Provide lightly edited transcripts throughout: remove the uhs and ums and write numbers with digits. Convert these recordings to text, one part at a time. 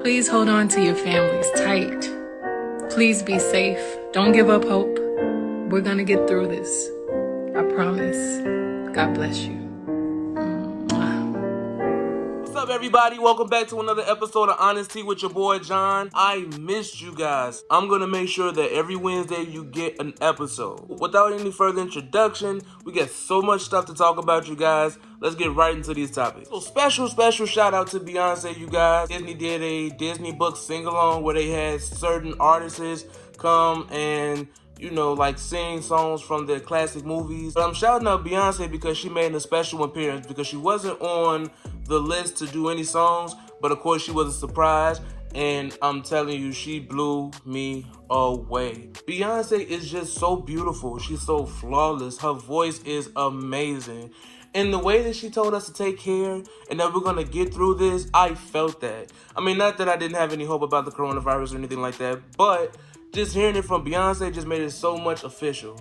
Please hold on to your families tight. Please be safe. Don't give up hope. We're gonna get through this. I promise. God bless you. What's up, everybody? Welcome back to another episode of HonesTEA with your boy John. I missed you guys. I'm gonna make sure that every Wednesday you get an episode. Without any further introduction, we got so much stuff to talk about, you guys. Let's get right into these topics. So special shout out to Beyonce, you guys. Disney did a Disney book sing-along where they had certain artists come and like sing songs from their classic movies. But I'm shouting out Beyonce because she made a special appearance because she wasn't on the list to do any songs, but of course she was a surprise, and I'm telling you, she blew me away. Beyonce is just so beautiful. She's so flawless. Her voice is amazing. And the way that she told us to take care and that we're going to get through this, I felt that. I mean, not that I didn't have any hope about the coronavirus or anything like that, but just hearing it from Beyonce just made it so much official.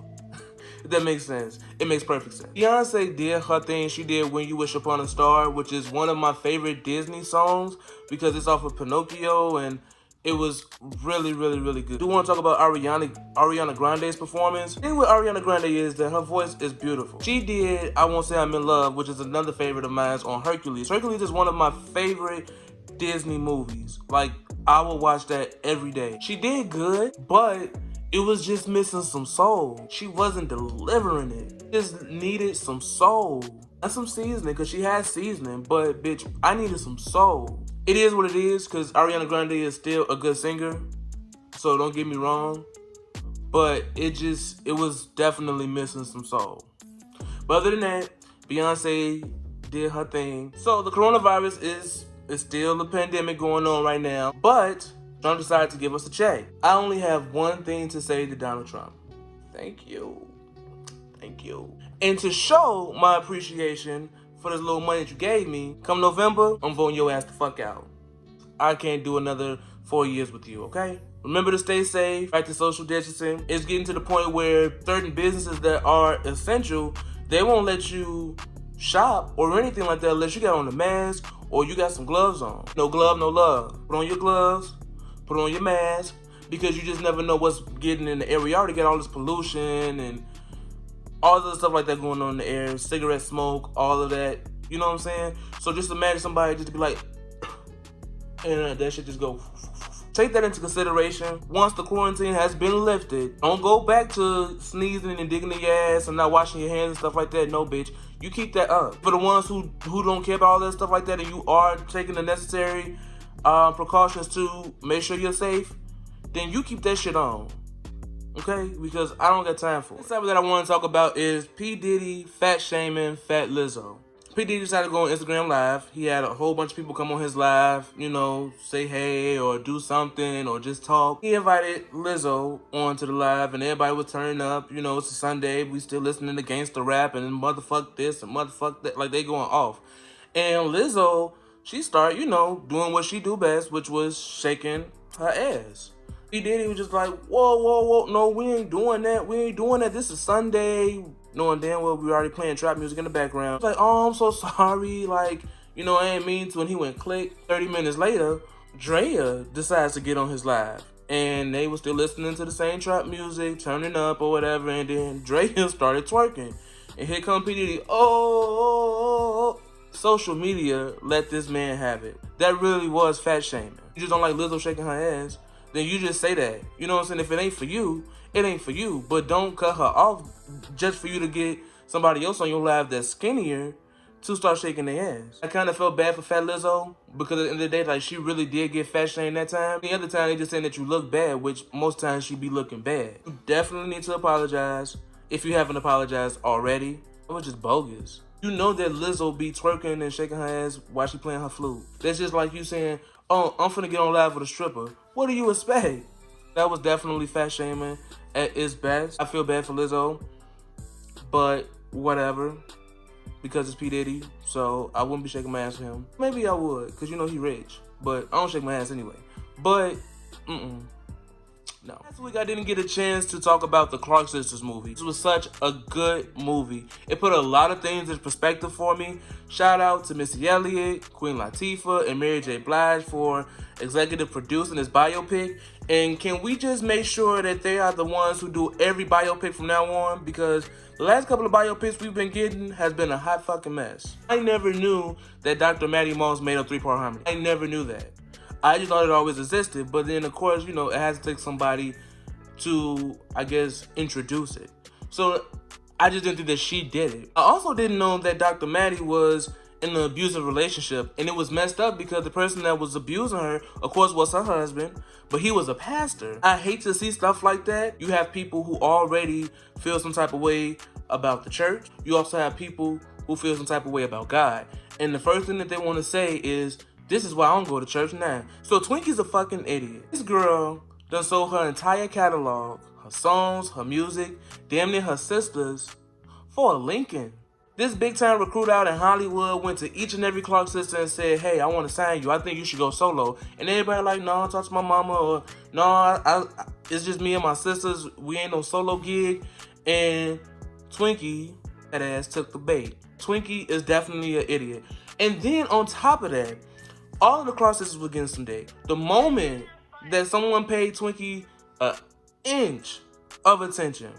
If that makes sense. It makes perfect sense. Beyonce did her thing. She did When You Wish Upon a Star, which is one of my favorite Disney songs because it's off of Pinocchio and it was really good. I do want to talk about Ariana Grande's performance. The thing with Ariana Grande is that her voice is beautiful. She did I Won't Say I'm in Love, which is another favorite of mine, on Hercules. Hercules is one of my favorite Disney movies. Like, I will watch that every day. She did good, but it was just missing some soul. She wasn't delivering it. It just needed some soul. And some seasoning, because she has seasoning, but bitch, I needed some soul. It is what it is, because Ariana Grande is still a good singer, so don't get me wrong. But it was definitely missing some soul. But other than that, Beyonce did her thing. So the coronavirus is still a pandemic going on right now, but Trump decided to give us a check. I only have one thing to say to Donald Trump. Thank you. Thank you. And to show my appreciation for this little money that you gave me, come November, I'm voting your ass the fuck out. I can't do another 4 years with you, okay? Remember to stay safe, practice social distancing. It's getting to the point where certain businesses that are essential, they won't let you shop or anything like that unless you got on a mask or you got some gloves on. No glove, no love. Put on your gloves. Put on your mask, because you just never know what's getting in the air. We already got all this pollution and all the stuff like that going on in the air, cigarette smoke, all of that. You know what I'm saying? So just imagine somebody just to be like, and that shit just go. Take that into consideration. Once the quarantine has been lifted, don't go back to sneezing and digging in your ass and not washing your hands and stuff like that. No, bitch. You keep that up. For the ones who don't care about all that stuff like that and you are taking the necessary precautions to make sure you're safe, then you keep that shit on, okay? Because I don't got time for it. The topic that I want to talk about is P. Diddy fat shaming Fat Lizzo. P. Diddy decided to go on Instagram Live. He had a whole bunch of people come on his live, say hey or do something or just talk. He invited Lizzo onto the live and everybody was turning up. It's a Sunday. We still listening to gangster rap and motherfuck this and motherfuck that. Like, they going off. And Lizzo, she started, doing what she do best, which was shaking her ass. P. Diddy was just like, whoa, no, we ain't doing that. This is Sunday. Knowing damn well we already playing trap music in the background. Like, oh, I'm so sorry. Like, I ain't mean to. And he went click. 30 minutes later, Drea decides to get on his live. And they were still listening to the same trap music, turning up or whatever. And then Drea started twerking. And here come P. Diddy. Oh. Social media let this man have it. That really was fat shaming. You just don't like Lizzo shaking her ass, then you just say that. You know what I'm saying? If it ain't for you, it ain't for you. But don't cut her off just for you to get somebody else on your live that's skinnier to start shaking their ass. I kind of felt bad for Fat Lizzo because at the end of the day, like, she really did get fat shamed that time. The other time, they just saying that you look bad, which most times she be looking bad. You definitely need to apologize if you haven't apologized already. It was just bogus. You know that Lizzo be twerking and shaking her ass while she playing her flute. That's just like you saying, oh, I'm finna get on live with a stripper. What do you expect? That was definitely fat shaming at its best. I feel bad for Lizzo, but whatever, because it's P. Diddy, so I wouldn't be shaking my ass for him. Maybe I would, because he rich, but I don't shake my ass anyway. But, No. Last week I didn't get a chance to talk about the Clark Sisters movie. This was such a good movie. It put a lot of things in perspective for me. Shout out to Missy Elliott, Queen Latifah, and Mary J. Blige for executive producing this biopic. And can we just make sure that they are the ones who do every biopic from now on? Because the last couple of biopics we've been getting has been a hot fucking mess. I never knew that Dr. Maddie Moss made a 3-part harmony. I never knew that. I just thought it always existed, but then of course, you know, it has to take somebody to, I guess, introduce it. So I just didn't think that she did it. I also didn't know that Dr. Maddie was in an abusive relationship, and it was messed up because the person that was abusing her, of course, was her husband, but he was a pastor. I hate to see stuff like that. You have people who already feel some type of way about the church. You also have people who feel some type of way about God. And the first thing that they want to say is, this is why I don't go to church now. So Twinkie's a fucking idiot. This girl done sold her entire catalog, her songs, her music, damn near her sisters, for a Lincoln. This big time recruit out in Hollywood went to each and every Clark sister and said, hey, I want to sign you. I think you should go solo. And everybody like, no, talk to my mama, or no, it's just me and my sisters. We ain't no solo gig. And Twinkie, that ass, took the bait. Twinkie is definitely an idiot. And then on top of that, all of the Clark sisters were getting some dick. The moment that someone paid Twinkie an inch of attention,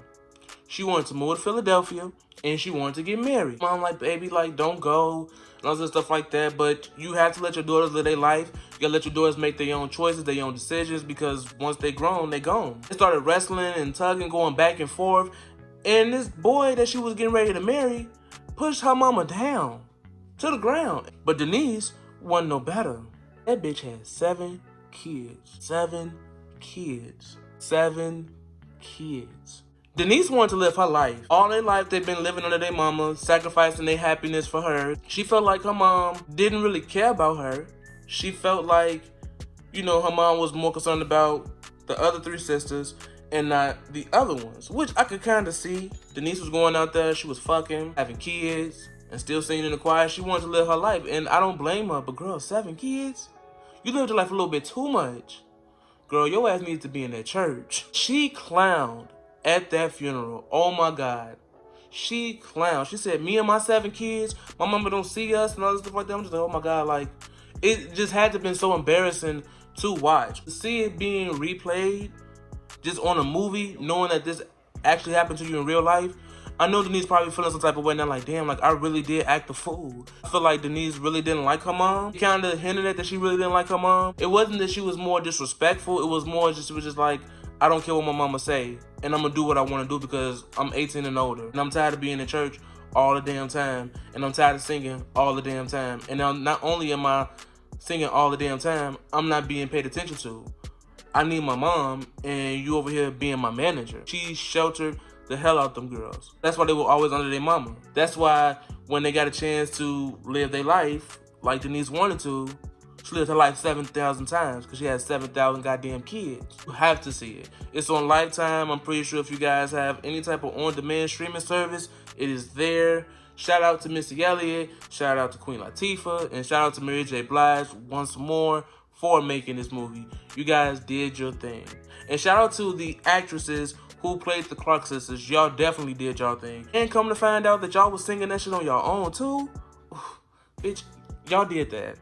she wanted to move to Philadelphia and she wanted to get married. Mom like, baby, like, don't go and all this stuff like that. But you have to let your daughters live their life. You gotta let your daughters make their own choices, their own decisions, because once they grown, they gone. They started wrestling and tugging, going back and forth. And this boy that she was getting ready to marry pushed her mama down to the ground. But Denise wasn't no better. That bitch had 7 kids. 7 kids. 7 kids. Denise wanted to live her life. All their life they've been living under their mama, sacrificing their happiness for her. She felt like her mom didn't really care about her. She felt like, you know, her mom was more concerned about the other 3 sisters and not the other ones, which I could kind of see. Denise was going out there, she was fucking, having kids, and still singing in the choir. She wanted to live her life, and I don't blame her, but girl, 7 kids? You lived your life a little bit too much. Girl, your ass needs to be in that church. She clowned at that funeral. Oh my God. She clowned. She said, me and my 7 kids, my mama don't see us and all this stuff like that. I'm just like, oh my God, like, it just had to have been so embarrassing to watch. To see it being replayed just on a movie, knowing that this actually happened to you in real life, I know Denise probably feeling some type of way now, like, damn, like, I really did act a fool. I feel like Denise really didn't like her mom. She kind of hinted at that she really didn't like her mom. It wasn't that she was more disrespectful. It was more just, it was just like, I don't care what my mama say, and I'm gonna do what I want to do because I'm 18 and older. And I'm tired of being in church all the damn time, and I'm tired of singing all the damn time. And now, not only am I singing all the damn time, I'm not being paid attention to. I need my mom, and you over here being my manager. She sheltered the hell out them girls. That's why they were always under their mama. That's why when they got a chance to live their life like Denise wanted to, she lived her life 7,000 times because she had 7,000 goddamn kids. You have to see it. It's on Lifetime. I'm pretty sure if you guys have any type of on-demand streaming service, it is there. Shout out to Missy Elliott, shout out to Queen Latifah, and shout out to Mary J. Blige once more for making this movie. You guys did your thing. And shout out to the actresses who played the Clark sisters. Y'all definitely did y'all thing. And come to find out that y'all was singing that shit on y'all own too. Bitch, y'all did that.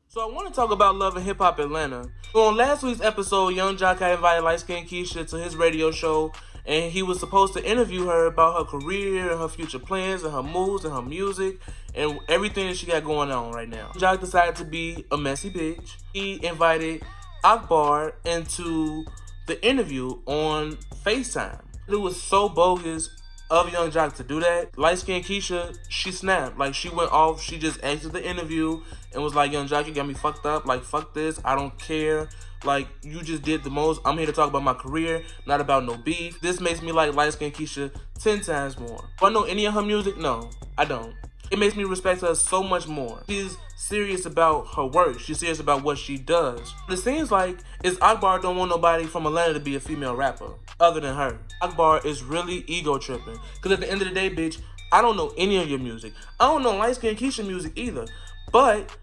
So I want to talk about Love and Hip Hop Atlanta. So on last week's episode, Young Jock had invited Light Skin Keisha to his radio show, and he was supposed to interview her about her career and her future plans and her moves and her music and everything that she got going on right now. Jock decided to be a messy bitch. He invited Akbar into the interview on FaceTime. It was so bogus of Young Jock to do that. Light Skin Keisha, she snapped. Like, she went off, she just exited the interview and was like, Young Jock, you got me fucked up. Like, fuck this, I don't care. Like, you just did the most. I'm here to talk about my career, not about no beef. This makes me like Light Skin Keisha 10 times more. Do I know any of her music? No, I don't. It makes me respect her so much more. She's serious about her work. She's serious about what she does. But it seems like Akbar don't want nobody from Atlanta to be a female rapper other than her. Akbar is really ego tripping. Because at the end of the day, bitch, I don't know any of your music. I don't know Light Skin Keisha music either. But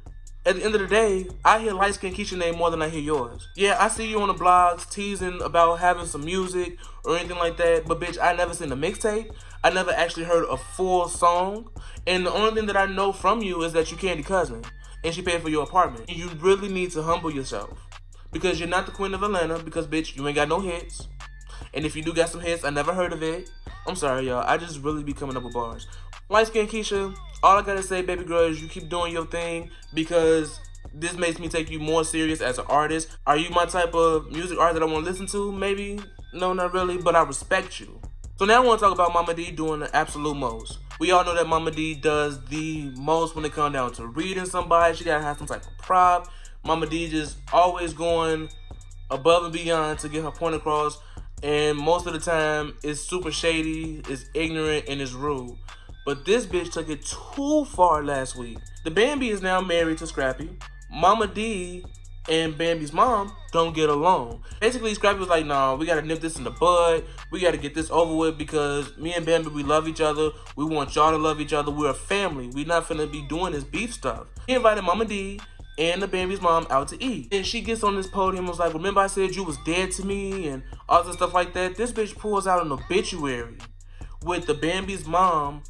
At the end of the day, I hear light skin Keisha name more than I hear yours. Yeah, I see you on the blogs teasing about having some music or anything like that, but bitch, I never seen a mixtape. I never actually heard a full song. And the only thing that I know from you is that you Candy cousin and she paid for your apartment. And you really need to humble yourself because you're not the queen of Atlanta because bitch, you ain't got no hits. And if you do got some hits, I never heard of it. I'm sorry, y'all. I just really be coming up with bars. Light skin Keisha, all I gotta say, baby girl, is you keep doing your thing because this makes me take you more serious as an artist. Are you my type of music artist that I want to listen to? Maybe. No, not really, but I respect you. So now I want to talk about Mama D doing the absolute most. We all know that Mama D does the most when it comes down to reading somebody. She gotta have some type of prop. Mama D just always going above and beyond to get her point across. And most of the time, it's super shady, it's ignorant, and it's rude. But this bitch took it too far last week. The Bambi is now married to Scrappy. Mama D and Bambi's mom don't get along. Basically, Scrappy was like, nah, we gotta nip this in the bud. We gotta get this over with because me and Bambi, we love each other. We want y'all to love each other. We're a family. We're not finna be doing this beef stuff. He invited Mama D and the Bambi's mom out to eat. And she gets on this podium and was like, remember I said you was dead to me and all this stuff like that? This bitch pulls out an obituary with the Bambi's mom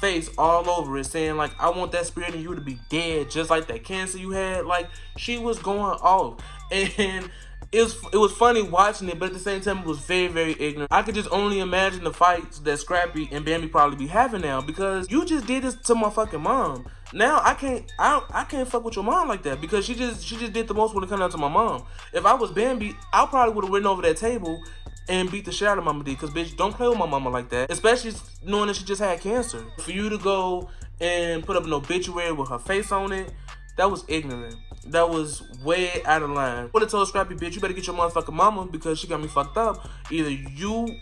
face all over it saying like, I want that spirit in you to be dead just like that cancer you had. Like, she was going off. And it was funny watching it, but at the same time it was very, very ignorant. I could just only imagine the fights that Scrappy and Bambi probably be having now because you just did this to my fucking mom. Now I can't fuck with your mom like that because she just did the most when it comes down to my mom. If I was Bambi, I probably would have ridden over that table and beat the shit out of Mama D, because bitch, don't play with my mama like that, especially knowing that she just had cancer. For you to go and put up an obituary with her face on it, that was ignorant. That was way out of line. I would have told Scrappy, bitch, you better get your motherfucking mama because she got me fucked up. Either you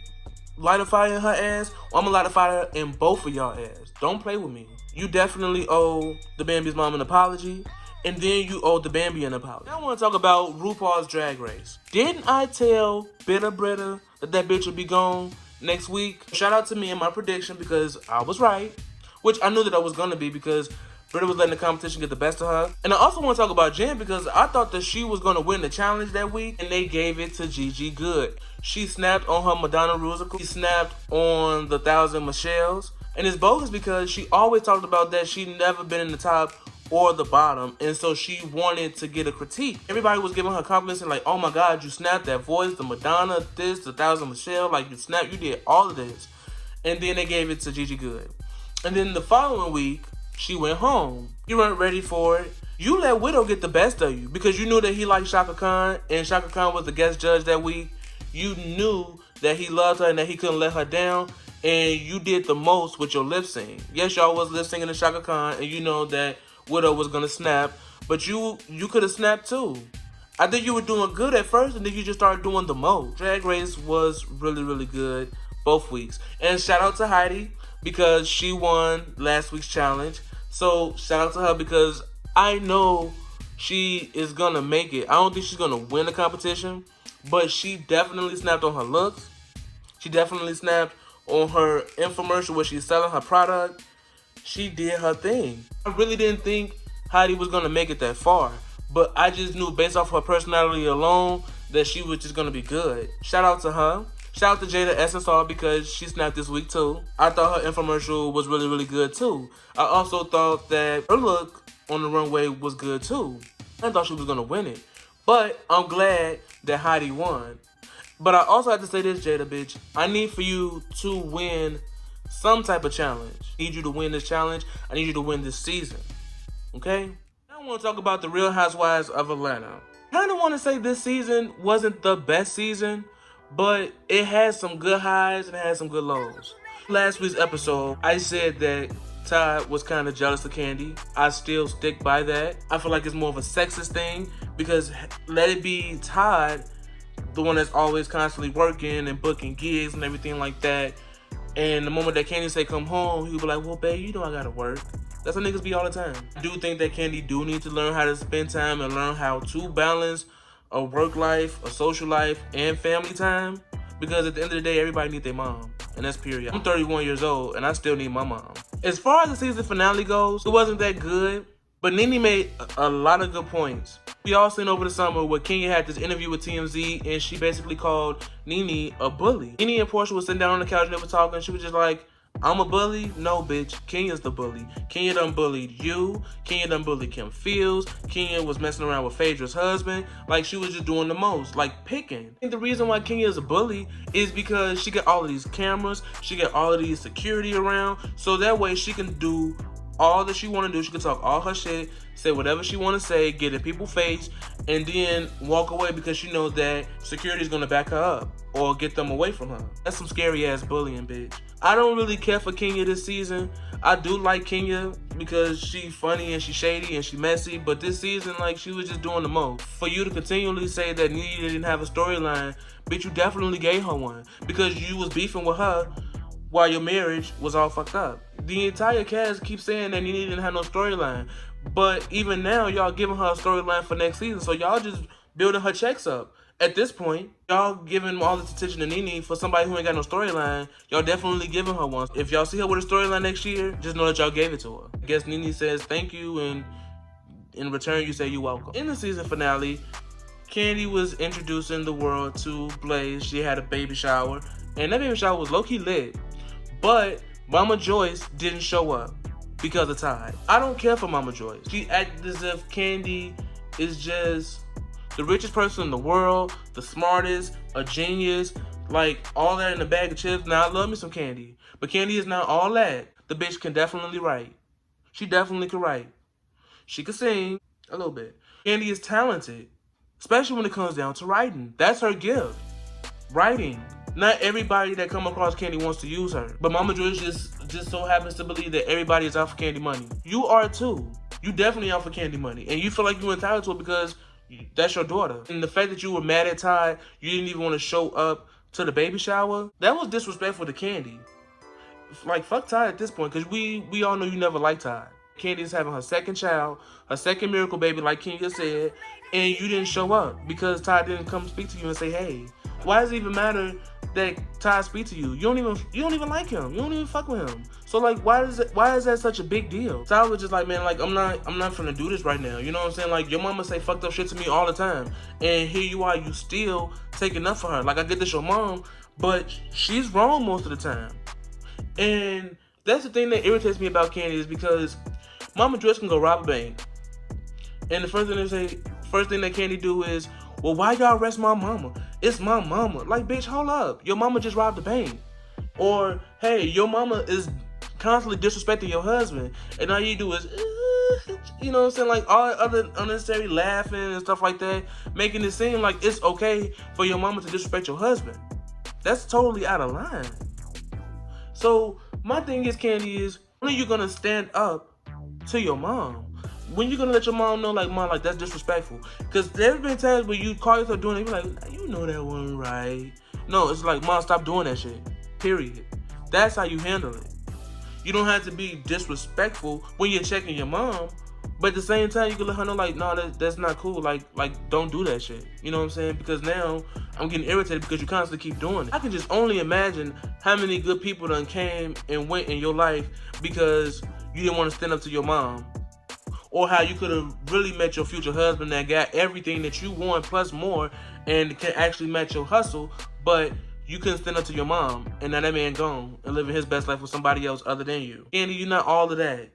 light a fire in her ass or I'm gonna light a fire in both of y'all ass. Don't play with me. You definitely owe the Bambi's mom an apology. And then you owe the Bambi an apology. Now I want to talk about RuPaul's Drag Race. Didn't I tell Bitter Britta that bitch would be gone next week? Shout out to me and my prediction because I was right. Which I knew that I was going to be because Britta was letting the competition get the best of her. And I also want to talk about Jen because I thought that she was going to win the challenge that week. And they gave it to Gigi Good. She snapped on her Madonna Rusical. She snapped on the 1,000 Michelles. And it's bogus because she always talked about that she never been in the top or the bottom, and so she wanted to get a critique. Everybody was giving her compliments and like, oh my god, you snapped that voice, the Madonna, this, the 1,000 Michelle, like you snapped, you did all of this. And then they gave it to Gigi Good. And then the following week, she went home. You weren't ready for it. You let Widow get the best of you because you knew that he liked Shaka Khan, and Shaka Khan was the guest judge that week. You knew that he loved her and that he couldn't let her down, and you did the most with your lip sync. Yes, y'all was lip syncing to Shaka Khan, and you know that Widow was gonna snap, but you could have snapped too. I think you were doing good at first, and then you just started doing the most. Drag Race was really, really good both weeks. And shout out to Heidi because she won last week's challenge. So shout out to her because I know she is gonna make it. I don't think she's gonna win the competition, but she definitely snapped on her looks. She definitely snapped on her infomercial where she's selling her product. She did her thing. I really didn't think Heidi was going to make it that far, but I just knew based off her personality alone that she was just going to be good. Shout out to her. Shout out to Jada SSR because she snapped this week too. I thought her infomercial was really, really good too. I also thought that her look on the runway was good too. I thought she was going to win it, but I'm glad that Heidi won. But I also have to say this, Jada, bitch. I need for you to win some type of challenge. I need you to win this challenge. I need you to win this season. Okay? Now I want to talk about the Real Housewives of Atlanta. I kind of want to say this season wasn't the best season, but it had some good highs and it had some good lows. Last week's episode, I said that Todd was kind of jealous of Candy. I still stick by that. I feel like it's more of a sexist thing because let it be Todd, the one that's always constantly working and booking gigs and everything like that. And the moment that Candy say come home, he'll be like, well, babe, you know I gotta work. That's how niggas be all the time. I do think that Candy do need to learn how to spend time and learn how to balance a work life, a social life, and family time. Because at the end of the day, everybody needs their mom. And that's period. I'm 31 years old, and I still need my mom. As far as the season finale goes, it wasn't that good. But Nene made a lot of good points. We all seen over the summer where Kenya had this interview with TMZ and she basically called Nene a bully. Nene and Portia was sitting down on the couch and they were talking. She was just like, I'm a bully? No, bitch. Kenya's the bully. Kenya done bullied you. Kenya done bullied Kim Fields. Kenya was messing around with Phaedra's husband. Like, she was just doing the most. Like, picking. I think the reason why Kenya is a bully is because she got all of these cameras. She got all of these security around. So that way she can do all that she want to do. She can talk all her shit, say whatever she want to say, get in people's face, and then walk away because she knows that security is going to back her up or get them away from her. That's some scary ass bullying, bitch. I don't really care for Kenya this season. I do like Kenya because she funny and she shady and she messy, but this season, like, she was just doing the most. For you to continually say that Nene didn't have a storyline, bitch, you definitely gave her one because you was beefing with her while your marriage was all fucked up. The entire cast keeps saying that Nene didn't have no storyline, but even now, y'all giving her a storyline for next season, so y'all just building her checks up. At this point, y'all giving all this attention to Nene for somebody who ain't got no storyline. Y'all definitely giving her one. If y'all see her with a storyline next year, just know that y'all gave it to her. I guess Nene says thank you, and in return, you say you're welcome. In the season finale, Kandi was introducing the world to Blaze. She had a baby shower, and that baby shower was low-key lit. But Mama Joyce didn't show up because of Todd. I don't care for Mama Joyce. She acted as if Kandi is just the richest person in the world, the smartest, a genius, like all that in a bag of chips. Now, I love me some Kandi, but Kandi is not all that. The bitch can definitely write. She definitely can write. She can sing a little bit. Kandi is talented, especially when it comes down to writing. That's her gift, writing. Not everybody that come across Kandi wants to use her, but Mama Joyce just so happens to believe that everybody is out for Kandi money. You are too. You definitely out for Kandi money, and you feel like you're entitled to it because that's your daughter. And the fact that you were mad at Todd, you didn't even want to show up to the baby shower, that was disrespectful to Kandi. Like, fuck Todd at this point, because we all know you never liked Todd. Kandi is having her second child, her second miracle baby, like Kenya said, and you didn't show up because Todd didn't come speak to you and say, hey. Why does it even matter that Todd speak to you? You don't even like him. You don't even fuck with him. So, like, why is that such a big deal? Todd was just like, man, like, I'm not finna do this right now. You know what I'm saying? Like, your mama say fucked up shit to me all the time, and here you are, you still taking up for her. Like, I get this your mom, but she's wrong most of the time. And that's the thing that irritates me about Kandi is because Mama Joyce can go rob a bank, and the first thing that Kandi do is, well, why y'all arrest my mama? It's my mama. Like, bitch, hold up. Your mama just robbed the bank. Or, hey, your mama is constantly disrespecting your husband, and all you do is, you know what I'm saying? Like, all other unnecessary laughing and stuff like that, making it seem like it's okay for your mama to disrespect your husband. That's totally out of line. So, my thing is, Kandi, is when are you gonna stand up to your mom? When you gonna let your mom know, like, mom, like, that's disrespectful? Because there's been times where you call yourself doing it, you're like, you know that wasn't right. No, it's like, mom, stop doing that shit. Period. That's how you handle it. You don't have to be disrespectful when you're checking your mom, but at the same time, you can let her know, like, no, that's not cool. Like, don't do that shit. You know what I'm saying? Because now I'm getting irritated because you constantly keep doing it. I can just only imagine how many good people done came and went in your life because you didn't want to stand up to your mom. Or how you could have really met your future husband that got everything that you want plus more and can actually match your hustle, but you couldn't stand up to your mom, and now that man gone and living his best life with somebody else other than you. Kandi, you're not all of that.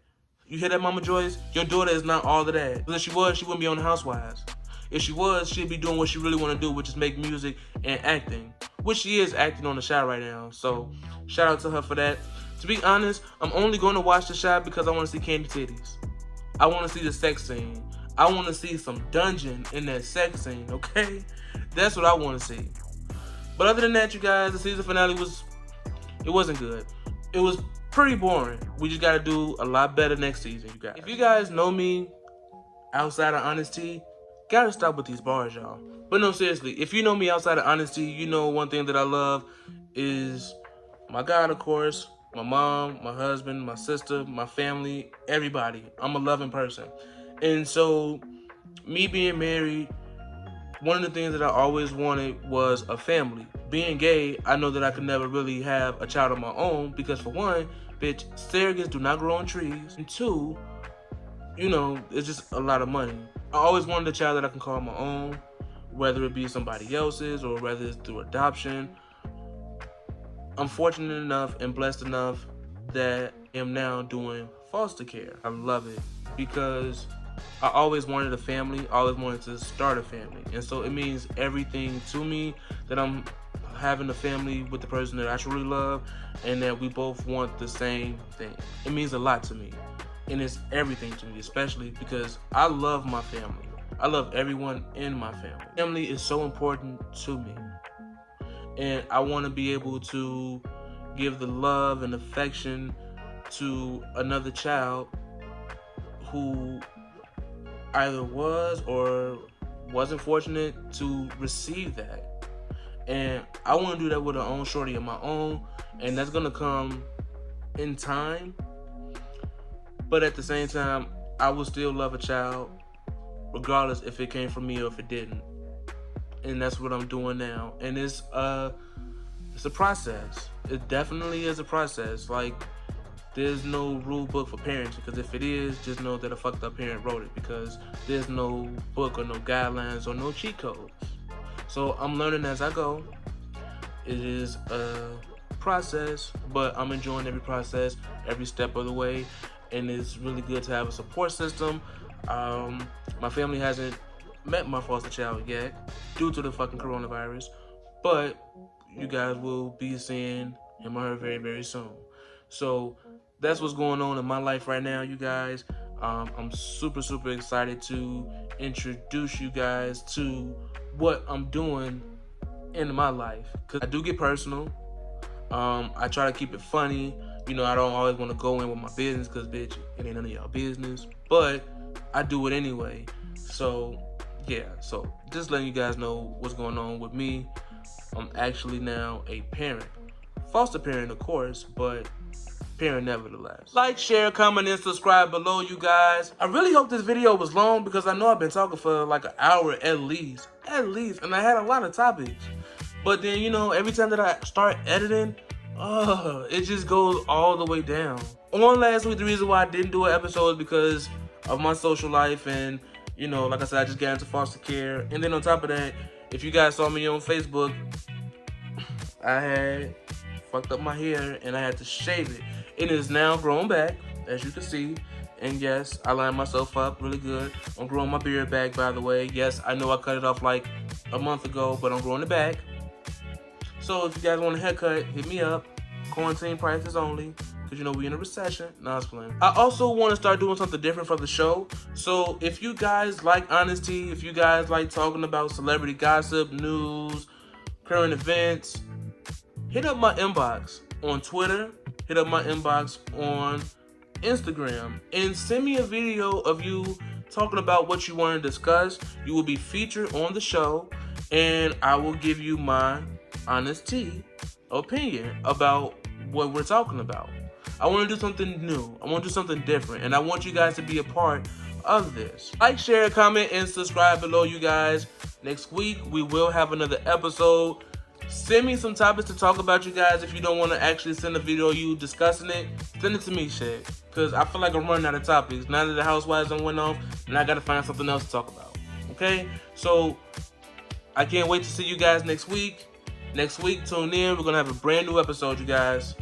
You hear that, Mama Joyce? Your daughter is not all of that. Because if she was, she wouldn't be on the Housewives. If she was, she'd be doing what she really want to do, which is make music and acting. Which she is acting on the Chi right now. So, shout out to her for that. To be honest, I'm only going to watch the Chi because I want to see Kandi titties. I want to see the sex scene. I want to see some dungeon in that sex scene, okay? That's what I want to see. But other than that, you guys, the season finale wasn't good. It was pretty boring. We just got to do a lot better next season, you guys. If you guys know me outside of HonesTEA, gotta stop with these bars, y'all. But no, seriously, if you know me outside of HonesTEA, you know one thing that I love is my God, of course, my mom, my husband, my sister, my family, everybody. I'm a loving person. And so, me being married, one of the things that I always wanted was a family. Being gay, I know that I could never really have a child of my own because, for one, bitch, surrogates do not grow on trees. And two, you know, it's just a lot of money. I always wanted a child that I can call my own, whether it be somebody else's or whether it's through adoption. I'm fortunate enough and blessed enough that I am now doing foster care. I love it because I always wanted a family, I always wanted to start a family. And so it means everything to me that I'm having a family with the person that I truly love and that we both want the same thing. It means a lot to me. And it's everything to me, especially because I love my family. I love everyone in my family. Family is so important to me. And I want to be able to give the love and affection to another child who either was or wasn't fortunate to receive that. And I want to do that with our own shorty of my own, and that's going to come in time. But at the same time, I will still love a child regardless if it came from me or if it didn't. And that's what I'm doing now. And it's a process. It definitely is a process. Like, there's no rule book for parenting, because if it is, just know that a fucked up parent wrote it, because there's no book or no guidelines or no cheat codes. So I'm learning as I go. It is a process, but I'm enjoying every process, every step of the way, and it's really good to have a support system. My family hasn't met my foster child yet due to the fucking coronavirus, but you guys will be seeing him or her very, very soon. So that's what's going on in my life right now, you guys. I'm super, super excited to introduce you guys to what I'm doing in my life, because I do get personal. I try to keep it funny. You know, I don't always want to go in with my business, because, bitch, it ain't none of y'all business. But I do it anyway. So, yeah. So, just letting you guys know what's going on with me. I'm actually now a parent. Foster parent, of course, but parent nevertheless. Like, share, comment, and subscribe below, you guys. I really hope this video was long, because I know I've been talking for like an hour at least. And I had a lot of topics. But then, you know, every time that I start editing, it just goes all the way down. On last week, the reason why I didn't do an episode is because of my social life, and, you know, like I said, I just got into foster care. And then on top of that, if you guys saw me on Facebook, I had fucked up my hair and I had to shave it. It is now grown back, as you can see. And yes, I lined myself up really good. I'm growing my beard back, by the way. Yes, I know I cut it off like a month ago, but I'm growing it back. So if you guys want a haircut, hit me up. Quarantine prices only, because, you know, we in a recession. No, I was playing. I also want to start doing something different for the show. So if you guys like HonesTEA, if you guys like talking about celebrity gossip, news, current events, hit up my inbox on Twitter. Hit up my inbox on Instagram. And send me a video of you talking about what you want to discuss. You will be featured on the show. And I will give you my HonesTEA opinion about what we're talking about. I want to do something new. I want to do something different. And I want you guys to be a part of this. Like, share, comment, and subscribe below, you guys. Next week, we will have another episode. Send me some topics to talk about, you guys. If you don't want to actually send a video of you discussing it, send it to me, shit. Because I feel like I'm running out of topics. Now that the Housewives done went off, and I got to find something else to talk about. Okay? So, I can't wait to see you guys next week. Next week, tune in. We're going to have a brand new episode, you guys.